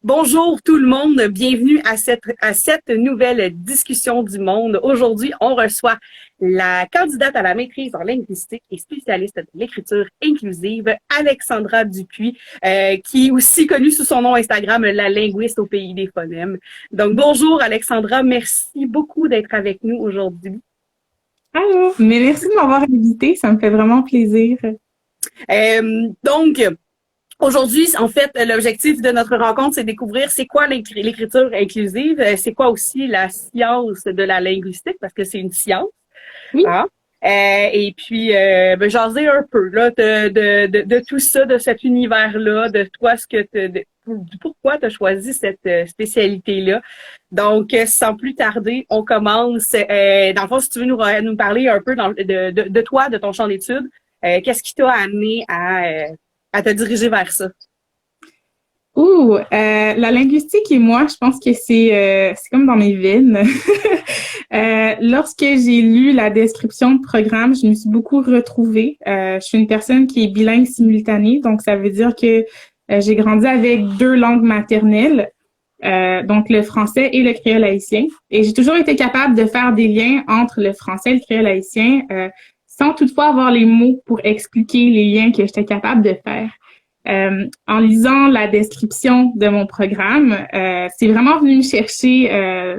Bonjour tout le monde, bienvenue à cette nouvelle discussion du monde. Aujourd'hui, on reçoit la candidate à la maîtrise en linguistique et spécialiste de l'écriture inclusive, Alexandra Dupuis, qui est aussi connue sous son nom Instagram, la linguiste au pays des phonèmes. Donc bonjour Alexandra, merci beaucoup d'être avec nous aujourd'hui. Allô, mais merci de m'avoir invitée, ça me fait vraiment plaisir. Donc, aujourd'hui, en fait, l'objectif de notre rencontre, c'est de découvrir c'est quoi l'écriture inclusive, c'est quoi aussi la science de la linguistique, parce que c'est une science. Oui. Hein? Et puis, jaser un peu là, de tout ça, de cet univers-là, de toi, pourquoi tu as choisi cette spécialité-là. Donc, sans plus tarder, on commence. Dans le fond, si tu veux nous parler un peu de toi, de ton champ d'études, qu'est-ce qui t'a amené à te diriger vers ça? La linguistique et moi, je pense que c'est comme dans mes veines. Lorsque j'ai lu la description de programme, je me suis beaucoup retrouvée. Je suis une personne qui est bilingue simultanée, donc ça veut dire que j'ai grandi avec deux langues maternelles, donc le français et le créole haïtien. Et j'ai toujours été capable de faire des liens entre le français et le créole haïtien, sans toutefois avoir les mots pour expliquer les liens que j'étais capable de faire. En lisant la description de mon programme, c'est vraiment venu me chercher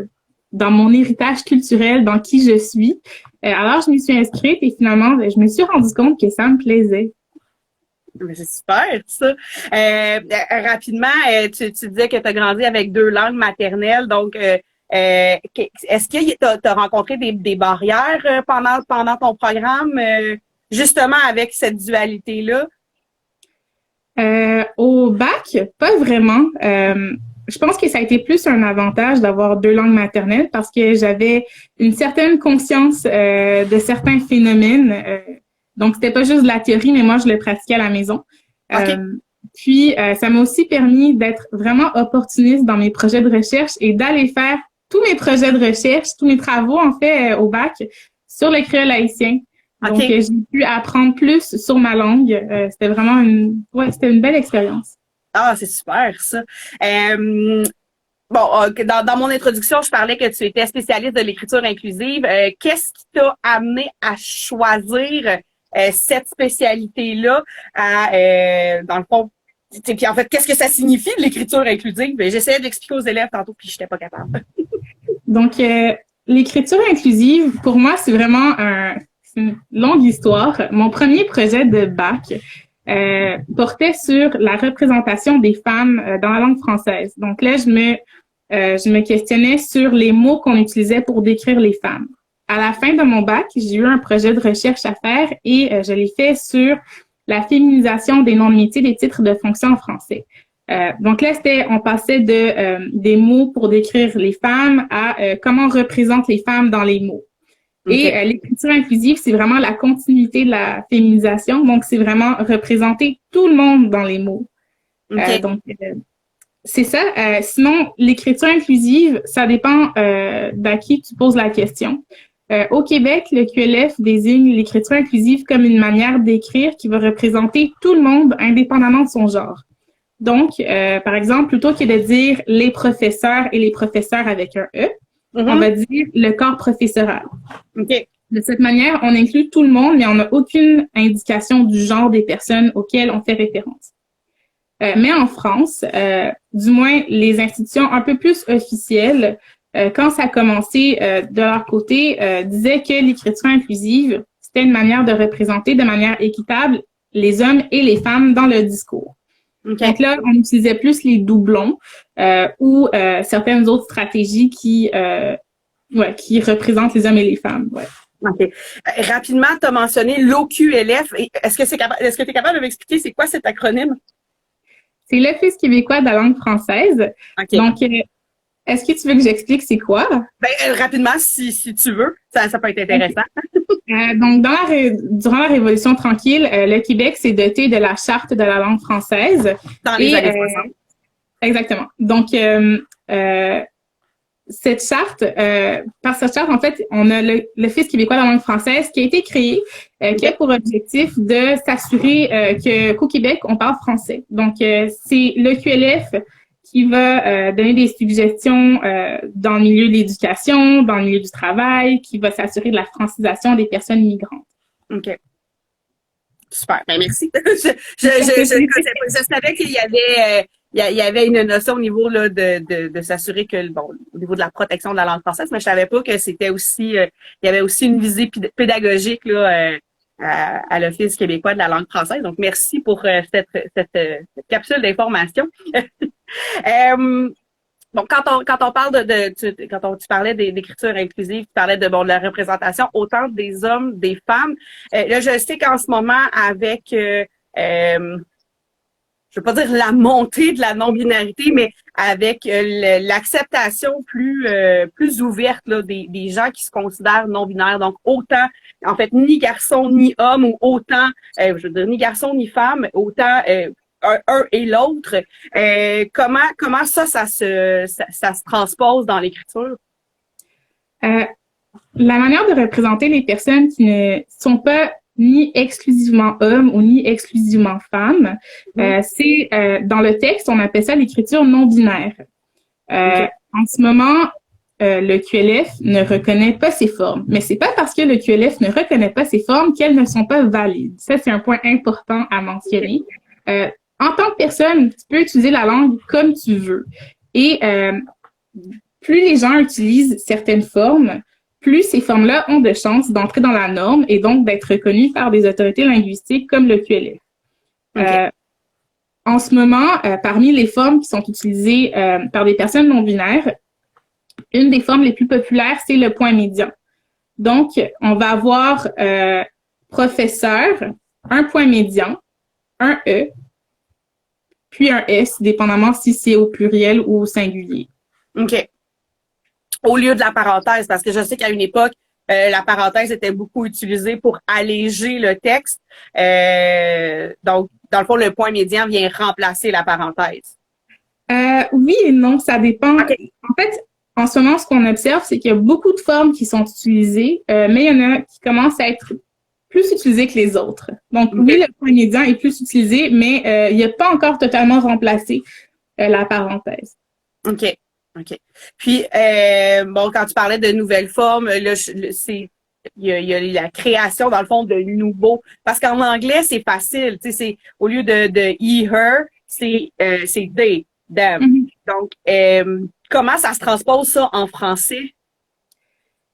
dans mon héritage culturel, dans qui je suis. Alors, je me suis inscrite et finalement, je me suis rendu compte que ça me plaisait. Mais c'est super, ça. Rapidement, tu disais que tu as grandi avec deux langues maternelles, donc est-ce que tu as rencontré des barrières pendant ton programme, justement avec cette dualité-là? Au bac, pas vraiment. Je pense que ça a été plus un avantage d'avoir deux langues maternelles parce que j'avais une certaine conscience de certains phénomènes. Donc, c'était pas juste de la théorie, mais moi, je le pratiquais à la maison. Okay. Puis, ça m'a aussi permis d'être vraiment opportuniste dans mes projets de recherche et d'aller faire tous mes projets de recherche, tous mes travaux, en fait, au bac, sur le créole haïtien. Donc, okay. J'ai pu apprendre plus sur ma langue. C'était vraiment c'était une belle expérience. Ah, c'est super, ça. Dans mon introduction, je parlais que tu étais spécialiste de l'écriture inclusive. Qu'est-ce qui t'a amené à choisir cette spécialité-là dans le fond, puis en fait, qu'est-ce que ça signifie de l'écriture inclusive? J'essayais d'expliquer aux élèves tantôt, puis j'étais pas capable. Donc, l'écriture inclusive, pour moi, c'est vraiment une longue histoire. Mon premier projet de bac portait sur la représentation des femmes dans la langue française. Donc là, je me questionnais sur les mots qu'on utilisait pour décrire les femmes. À la fin de mon bac, j'ai eu un projet de recherche à faire et je l'ai fait sur la féminisation des noms de métiers, des titres de fonction en français. Donc là, on passait des mots pour décrire les femmes à comment on représente les femmes dans les mots. Okay. Et l'écriture inclusive, c'est vraiment la continuité de la féminisation. Donc, c'est vraiment représenter tout le monde dans les mots. Okay. C'est ça. Sinon, l'écriture inclusive, ça dépend d'à qui tu poses la question. Au Québec, le QLF désigne l'écriture inclusive comme une manière d'écrire qui va représenter tout le monde indépendamment de son genre. Donc, par exemple, plutôt que de dire les professeurs et les professeurs avec un E, on va dire le corps professoral. Okay. De cette manière, on inclut tout le monde, mais on n'a aucune indication du genre des personnes auxquelles on fait référence. Mais en France, du moins les institutions un peu plus officielles, quand ça a commencé de leur côté, disaient que l'écriture inclusive, c'était une manière de représenter de manière équitable les hommes et les femmes dans le discours. Okay. Donc là, on utilisait plus les doublons ou certaines autres stratégies qui représentent les hommes et les femmes. Ouais. OK. Rapidement, tu as mentionné l'OQLF. Est-ce que tu es capable de m'expliquer c'est quoi cet acronyme? C'est l'Office québécois de la langue française. Okay. Donc, est-ce que tu veux que j'explique c'est quoi? Rapidement, si tu veux. Ça peut être intéressant. Donc, durant la Révolution tranquille, le Québec s'est doté de la Charte de la langue française. Dans les années 60. Exactement. Donc, cette charte, par cette charte, en fait, on a l'Office québécois de la langue française qui a été créé, qui a pour objectif de s'assurer qu'au Québec, on parle français. Donc, c'est le QLF qui va donner des suggestions dans le milieu de l'éducation, dans le milieu du travail, qui va s'assurer de la francisation des personnes migrantes. OK. Super. Ben, merci. Je savais qu'il y avait, il y avait une notion au niveau là, de s'assurer que, bon, au niveau de la protection de la langue française, mais je savais pas que c'était aussi, il y avait aussi une visée pédagogique là, à l'Office québécois de la langue française. Donc, merci pour cette capsule d'information. Bon, quand on parle tu parlais d'écriture inclusive, tu parlais de la représentation autant des hommes, des femmes. Là, je sais qu'en ce moment, avec je veux pas dire la montée de la non-binarité, mais avec l'acceptation plus ouverte là, des gens qui se considèrent non-binaires. Donc, autant, en fait, ni garçon ni homme, ou autant, je veux dire, ni garçon ni femme, autant un et l'autre. Comment ça se transpose dans l'écriture? La manière de représenter les personnes qui ne sont pas ni exclusivement hommes ou ni exclusivement femmes, c'est dans le texte, on appelle ça l'écriture non binaire. Okay. En ce moment, le QLF ne reconnaît pas ces formes, mais c'est pas parce que le QLF ne reconnaît pas ces formes qu'elles ne sont pas valides. Ça, c'est un point important à mentionner. En tant que personne, tu peux utiliser la langue comme tu veux. Et plus les gens utilisent certaines formes, plus ces formes-là ont de chances d'entrer dans la norme et donc d'être reconnues par des autorités linguistiques comme le QLF. Okay. En ce moment, parmi les formes qui sont utilisées par des personnes non-binaires, une des formes les plus populaires, c'est le point médian. Donc, on va avoir professeur, un point médian, un E, puis un S, dépendamment si c'est au pluriel ou au singulier. OK. Au lieu de la parenthèse, parce que je sais qu'à une époque, la parenthèse était beaucoup utilisée pour alléger le texte. Donc, dans le fond, le point médian vient remplacer la parenthèse. Oui et non, ça dépend. Okay. En fait, en ce moment, ce qu'on observe, c'est qu'il y a beaucoup de formes qui sont utilisées, mais il y en a qui commencent à être plus utilisées que les autres. Donc, oui, le point médian est plus utilisé, mais il n'a pas encore totalement remplacé la parenthèse. OK. OK. Puis, bon, quand tu parlais de nouvelles formes, là, il y a la création, dans le fond, de nouveaux. Parce qu'en anglais, c'est facile. Tu sais, c'est, au lieu de he, her, c'est they, them. Mm-hmm. Donc, comment ça se transpose ça en français?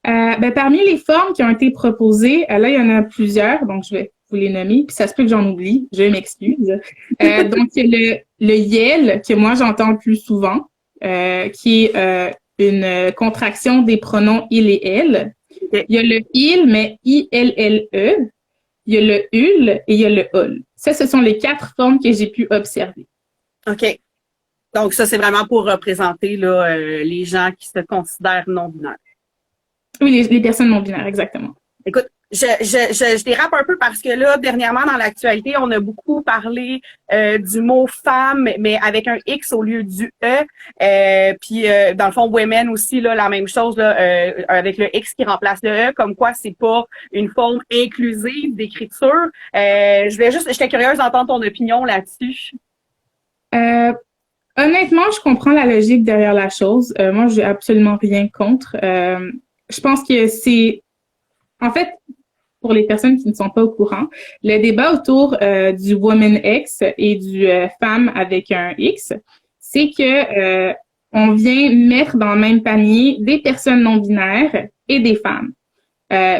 Parmi les formes qui ont été proposées, là, il y en a plusieurs, donc je vais vous les nommer, puis ça se peut que j'en oublie, je m'excuse. Donc, il y a le yel, que moi, j'entends le plus souvent. Qui est une contraction des pronoms il et elle. Okay. Il y a le il, mais I-L-L-E. Il y a le ul et il y a le ol. Ça, ce sont les 4 formes que j'ai pu observer. OK. Donc, ça, c'est vraiment pour représenter là, les gens qui se considèrent non-binaires. Oui, les personnes non-binaires, exactement. Écoute, je dérape un peu parce que là, dernièrement, dans l'actualité, on a beaucoup parlé du mot femme, mais avec un X au lieu du E. Puis, dans le fond, women aussi, là, la même chose, là, avec le X qui remplace le E, comme quoi c'est pas une forme inclusive d'écriture. J'étais curieuse d'entendre ton opinion là-dessus. Honnêtement, je comprends la logique derrière la chose. Moi, j'ai absolument rien contre. Je pense que c'est... En fait, pour les personnes qui ne sont pas au courant, le débat autour du woman X et du femme avec un X, c'est que on vient mettre dans le même panier des personnes non binaires et des femmes.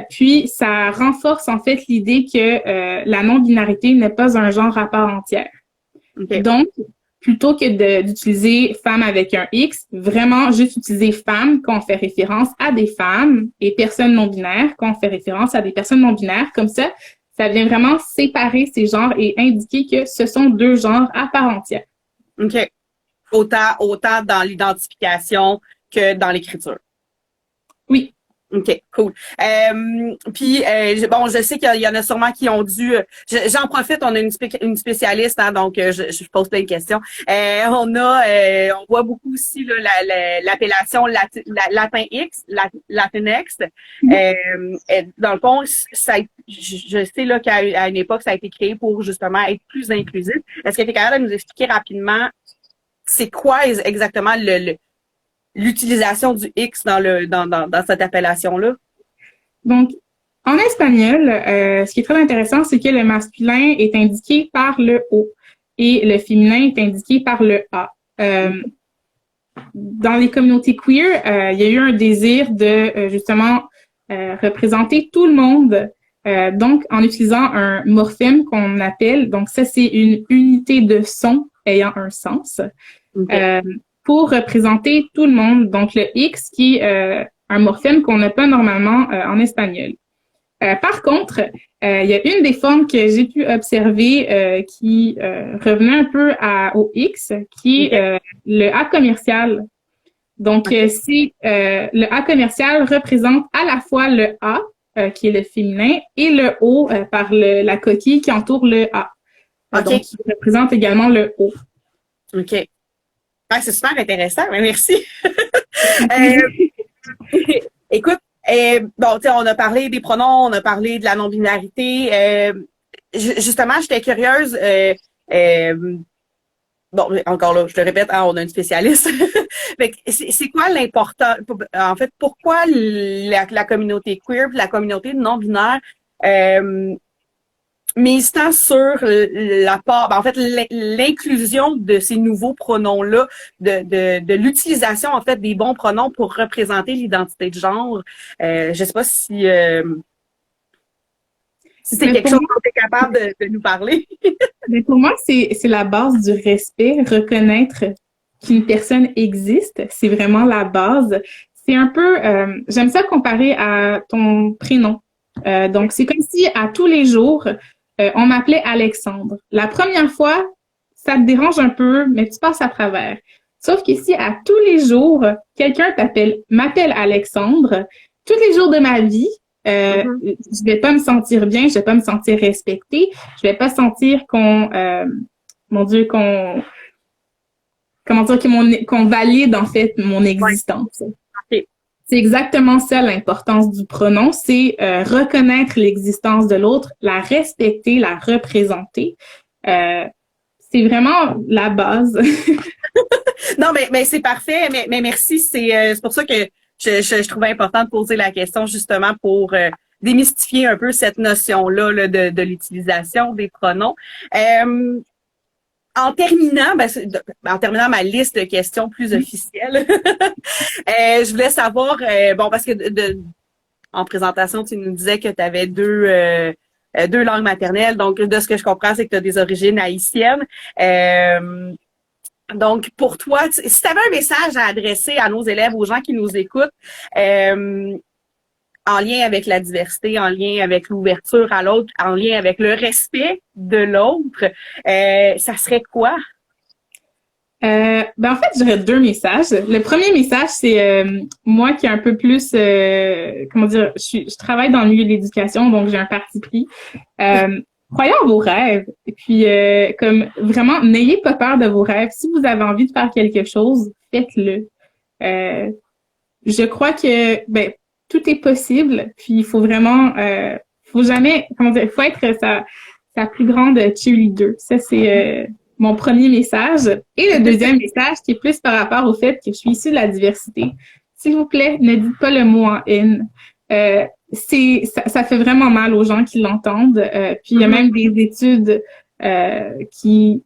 Puis ça renforce en fait l'idée que la non-binarité n'est pas un genre à part entière. Okay. Donc, plutôt que d'utiliser femme avec un X, vraiment juste utiliser femme quand on fait référence à des femmes et personnes non-binaires quand on fait référence à des personnes non-binaires. Comme ça vient vraiment séparer ces genres et indiquer que ce sont 2 genres à part entière. OK. Autant dans l'identification que dans l'écriture. Oui. OK, cool. Puis bon, je sais qu'il y en a sûrement qui ont dû. J'en profite, on a une spécialiste, hein, donc je pose plein de questions. On voit beaucoup aussi là, l'appellation latin X, Latinx. Dans le fond, je sais là qu'à une époque, ça a été créé pour justement être plus inclusif. Est-ce que tu es capable de nous expliquer rapidement c'est quoi exactement l'utilisation du X dans cette appellation-là? Donc, en espagnol, ce qui est très intéressant, c'est que le masculin est indiqué par le O et le féminin est indiqué par le A. Dans les communautés queer, il y a eu un désir de justement représenter tout le monde, donc en utilisant un morphème qu'on appelle, donc ça c'est une unité de son ayant un sens, pour représenter tout le monde, donc le X qui est un morphème qu'on n'a pas normalement en espagnol. Par contre, il y a une des formes que j'ai pu observer qui revenait un peu au X, qui est le A commercial. Donc, c'est le A commercial représente à la fois le A, qui est le féminin, et le O par la coquille qui entoure le A. Donc, qui représente également le O. OK. Ah, c'est super intéressant. Merci. Écoute, bon, tu sais, on a parlé des pronoms, on a parlé de la non-binarité. Justement, j'étais curieuse. Bon, encore là, je te répète, on a une spécialiste. C'est quoi l'important? En fait, pourquoi la communauté queer, la communauté non-binaire, mise tant sur la part, en fait, l'inclusion de ces nouveaux pronoms-là, de l'utilisation, en fait, des bons pronoms pour représenter l'identité de genre. Je sais pas si c'est quelque chose dont tu es capable de nous parler. Mais pour moi, c'est la base du respect, reconnaître qu'une personne existe, c'est vraiment la base. C'est un peu, j'aime ça comparer à ton prénom. Donc, c'est comme si à tous les jours, on m'appelait Alexandre. La première fois, ça te dérange un peu, mais tu passes à travers. Sauf qu'ici, à tous les jours, quelqu'un m'appelle Alexandre. Tous les jours de ma vie, je vais pas me sentir bien, je vais pas me sentir respectée, je vais pas sentir qu'on valide en fait mon existence. Okay. C'est exactement ça l'importance du pronom, c'est reconnaître l'existence de l'autre, la respecter, la représenter. C'est vraiment la base. Non, mais c'est parfait, mais merci. C'est pour ça que je trouvais important de poser la question justement pour démystifier un peu cette notion-là là, de l'utilisation des pronoms. En terminant ma liste de questions plus officielles, je voulais savoir, bon, parce que en présentation, tu nous disais que tu avais deux langues maternelles. Donc, de ce que je comprends, c'est que tu as des origines haïtiennes. Donc, pour toi, si tu avais un message à adresser à nos élèves, aux gens qui nous écoutent, en lien avec la diversité, en lien avec l'ouverture à l'autre, en lien avec le respect de l'autre, ça serait quoi? En fait, j'aurais deux messages. Le premier message, c'est moi qui est un peu plus, je travaille dans le milieu de l'éducation, donc j'ai un parti pris. Croyez en vos rêves. Et puis, comme vraiment, n'ayez pas peur de vos rêves. Si vous avez envie de faire quelque chose, faites-le. Je crois que, tout est possible. Puis, il faut vraiment, faut jamais, il faut être sa plus grande cheerleader. Ça, c'est mon premier message. Et le deuxième message, qui est plus par rapport au fait que je suis issue de la diversité. S'il vous plaît, ne dites pas le mot en N. Ça fait vraiment mal aux gens qui l'entendent. Puis il y a même des études qui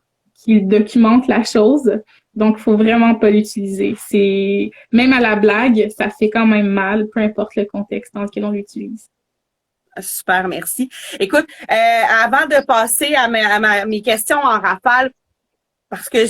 documentent la chose. Donc, faut vraiment pas l'utiliser. C'est même à la blague, ça fait quand même mal, peu importe le contexte dans lequel on l'utilise. Super, merci. Écoute, avant de passer à mes questions en rafale, parce que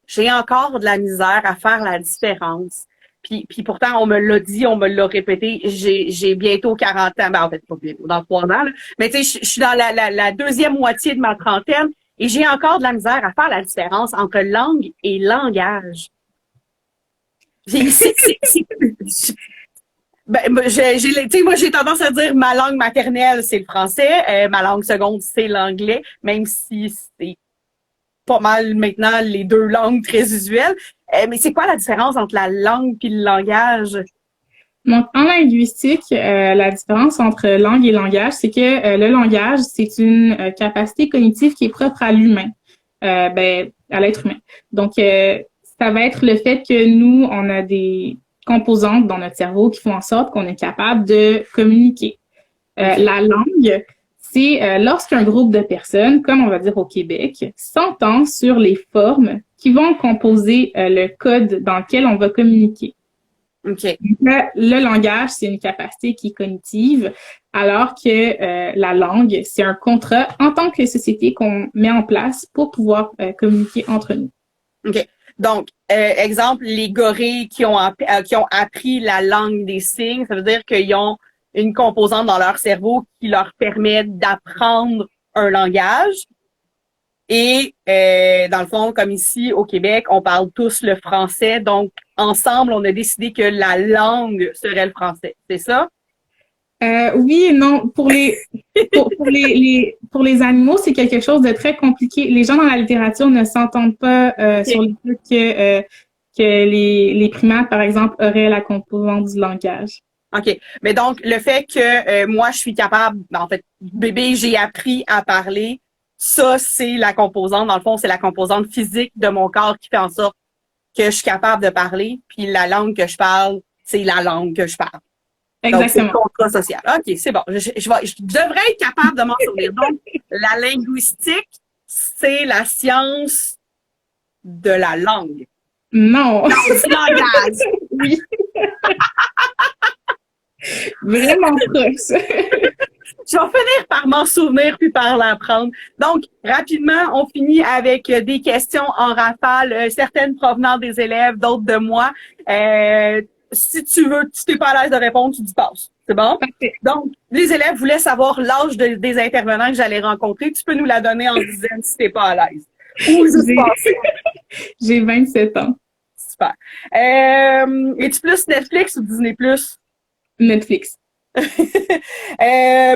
j'ai encore de la misère à faire la différence. Puis pourtant, on me l'a dit, on me l'a répété, j'ai bientôt 40 ans, en fait, pas bientôt, dans 3 ans, là. Mais tu sais, je suis dans la deuxième moitié de ma trentaine et j'ai encore de la misère à faire la différence entre langue et langage. Moi, j'ai tendance à dire ma langue maternelle, c'est le français, ma langue seconde, c'est l'anglais, même si c'est pas mal maintenant les deux langues très usuelles. Mais c'est quoi la différence entre la langue et le langage? Donc, en linguistique, la différence entre langue et langage, c'est que le langage, c'est une capacité cognitive qui est propre à l'humain, à l'être humain. Donc, ça va être le fait que nous, on a des composantes dans notre cerveau qui font en sorte qu'on est capable de communiquer. La langue, c'est lorsqu'un groupe de personnes, comme on va dire au Québec, s'entend sur les formes qui vont composer le code dans lequel on va communiquer. OK. Le langage, c'est une capacité qui est cognitive, alors que la langue, c'est un contrat en tant que société qu'on met en place pour pouvoir communiquer entre nous. OK. Donc, exemple, les gorilles qui ont appris la langue des signes, ça veut dire qu'ils ont une composante dans leur cerveau qui leur permet d'apprendre un langage. Et dans le fond, comme ici au Québec, on parle tous le français. Donc, ensemble, on a décidé que la langue serait le français. C'est ça? Oui et non. Pour les animaux, c'est quelque chose de très compliqué. Les gens dans la littérature ne s'entendent pas sur le fait que les primates, par exemple, auraient la composante du langage. OK. Mais donc, le fait que moi, je suis capable, en fait, bébé, j'ai appris à parler, ça, c'est la composante. Dans le fond, c'est la composante physique de mon corps qui fait en sorte que je suis capable de parler. Puis la langue que je parle, c'est la langue que je parle. Exactement. Donc, c'est le contrat social. OK, c'est bon. Je devrais être capable de m'en souvenir. Donc, la linguistique, c'est la science de la langue. Non. Non, du langage. Oui. Vraiment proche. Je vais finir par m'en souvenir puis par l'apprendre. Donc, rapidement, on finit avec des questions en rafale, certaines provenant des élèves, d'autres de moi. Si tu t'es pas à l'aise de répondre, tu dis passe. C'est bon? Parfait. Donc, les élèves voulaient savoir l'âge des intervenants que j'allais rencontrer. Tu peux nous la donner en dizaines si t'es pas à l'aise. Ou juste passer. J'ai 27 ans. Super. Es-tu plus Netflix ou Disney+? Netflix. Là,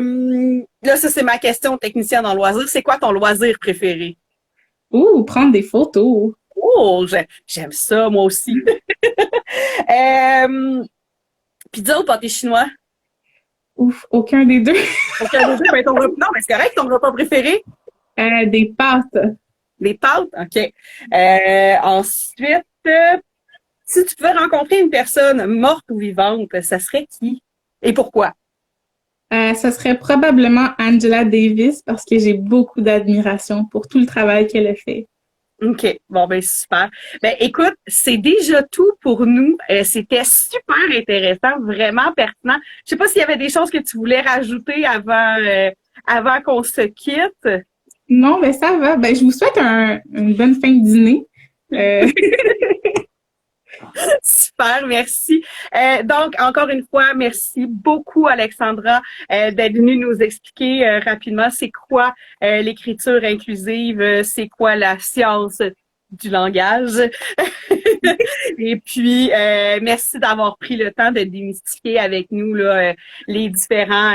ça, c'est ma question technicienne en loisir. C'est quoi ton loisir préféré? Ouh, prendre des photos. Oh, j'aime ça, moi aussi. Pizza ou pâté chinois? Ouf, aucun des deux. Aucun des deux, ben, non, mais c'est correct, ton repas préféré? Des pâtes. Les pâtes? OK. Ensuite, si tu pouvais rencontrer une personne morte ou vivante, ça serait qui? Et pourquoi? Ça serait probablement Angela Davis parce que j'ai beaucoup d'admiration pour tout le travail qu'elle a fait. OK. Bon, ben super. Ben écoute, c'est déjà tout pour nous. C'était super intéressant, vraiment pertinent. Je sais pas s'il y avait des choses que tu voulais rajouter avant qu'on se quitte. Non, ben ça va. Ben, je vous souhaite une bonne fin de dîner. Super, merci. Donc, encore une fois, merci beaucoup, Alexandra, d'être venue nous expliquer rapidement c'est quoi l'écriture inclusive, c'est quoi la science du langage. Et puis, merci d'avoir pris le temps de démystifier avec nous là, les différents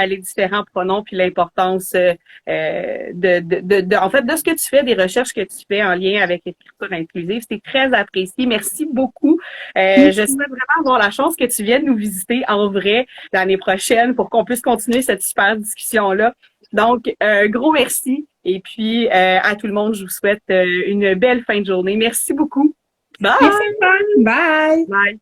pronoms puis l'importance en fait de ce que tu fais, des recherches que tu fais en lien avec l'écriture inclusive. C'est très apprécié. Merci beaucoup. Je souhaite vraiment avoir la chance que tu viennes nous visiter en vrai l'année prochaine pour qu'on puisse continuer cette super discussion-là. Donc, gros merci. Et puis, à tout le monde, je vous souhaite une belle fin de journée. Merci beaucoup. Bye! Merci, bye! Bye!